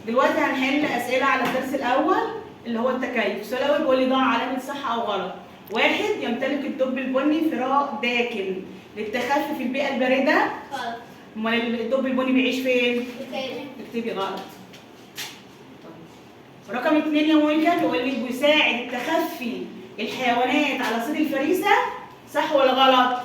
دلوقتي هنحل اسئله على الدرس الاول اللي هو التكيف. السؤال الاول بيقول لي ضع علامه صح او غلط. واحد، يمتلك الدب البني فراء داكن للتخفي في البيئه البارده. غلط. امال الدب البني بيعيش فين؟ التاني. اكتبي غلط. رقم 2 يا مونيكا بيقول لي بيساعد التخفي الحيوانات على صيد الفريسه. صح ولا غلط؟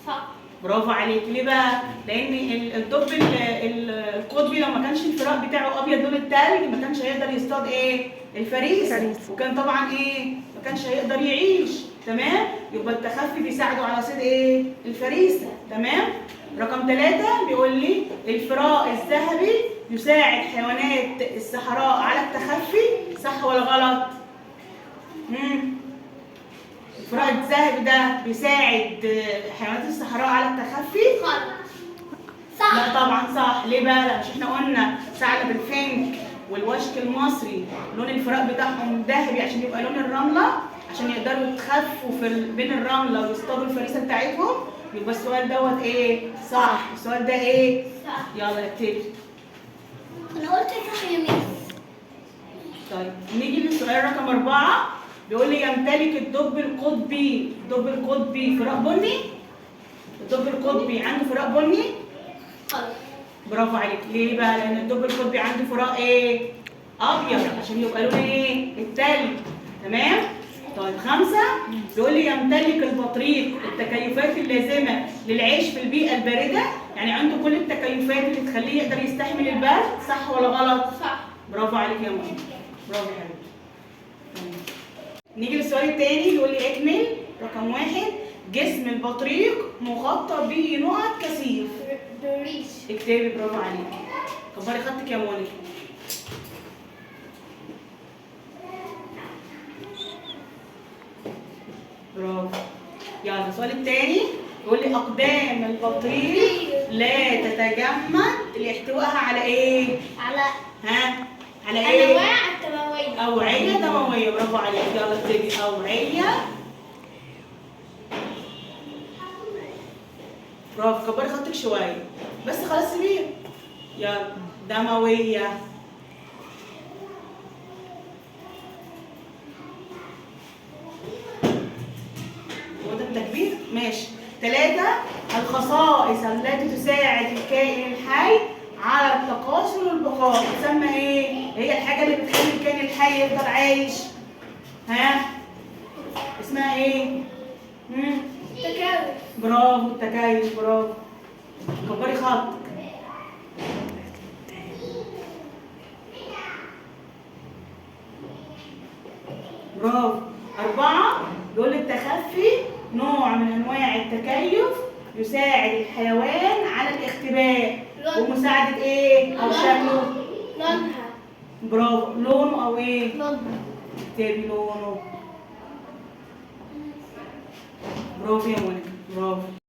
صح. برافو عليك. ليه بقى؟ لان الدب القطبي لو ما كانش الفراء بتاعه ابيض لون التلج ما كانش هيقدر يصطاد ايه؟ الفريسه، وكان طبعا ايه؟ ما كانش هيقدر يعيش. تمام؟ يبقى التخفي بيساعده على صيد ايه؟ الفريسه. تمام؟ رقم 3 بيقول لي الفراء الذهبي يساعد حيوانات الصحراء على التخفي. صح ولا غلط؟ الفراء الذهبي ده بيساعد حيوانات الصحراء على التخفي؟ غلط. صح. لا طبعا صح. ليه بقى؟ لا مش احنا قلنا ثعلب الفنك والوشك المصري لون الفراء بتاعهم ذهبي عشان يبقى لون الرمله، عشان يقدروا يتخفوا بين الرمله ويصطادوا الفريسه بتاعتهم. يبقى السؤال دوت ايه؟ صح. السؤال ده ايه؟ صح. يلا اكتبي. انا قلت صح يا ميس. طيب نيجي للسؤال رقم 4. بيقول لي يمتلك الدب القطبي فراء بني. الدب القطبي عنده فراء بني؟ غلط. برافو عليك. ليه بقى؟ لان الدب القطبي عنده فراء ايه؟ ابيض عشان يبقى لون ايه؟ التلج. تمام؟ طيب 5 بيقول لي يمتلك البطريق التكيفات اللازمه للعيش في البيئه البارده، يعني عنده كل التكيفات اللي تخليه يقدر يستحمل البرد. صح ولا غلط؟ صح. برافو عليك يا ماما. برافو يا حبيبتي. تمام. نيجي للسؤال الثاني بيقول لي اكمل. رقم 1 جسم البطريق مغطى بنقط كثيف. بريش. اكتبي. برافو عليك. كبري خطك يا مونيكا. برافو. يلا السؤال الثاني يقول لي اقدام البطريق لا تتجمد لاحتوائها على ايه؟ على على ايه؟ انواع التمويه. اوعيه دمويه. برافو عليك. يلا اكتبي اوعيه. برافو. كبري خطك شويه بس خلاص سيبيه. يلا دمويه. هو ده التكبير؟ ماشي. 3 الخصائص التي تساعد الكائن الحي على التكاثر والبقاء تسمى ايه؟ هي الحاجه اللي بتخلي الكائن الحي يفضل عايش. اسمها ايه؟ تكاثر. برافو. التكيف. برافو. كبري خطك. برافو. 4 بيقول التخفي نوع من انواع التكيف يساعد الحيوان على الاختباء ومساعدة ايه؟ او شكله؟ لونها. برافو. لونه او ايه؟ لونها. اكتبي لونه. برافو يا مونيكا. برافو.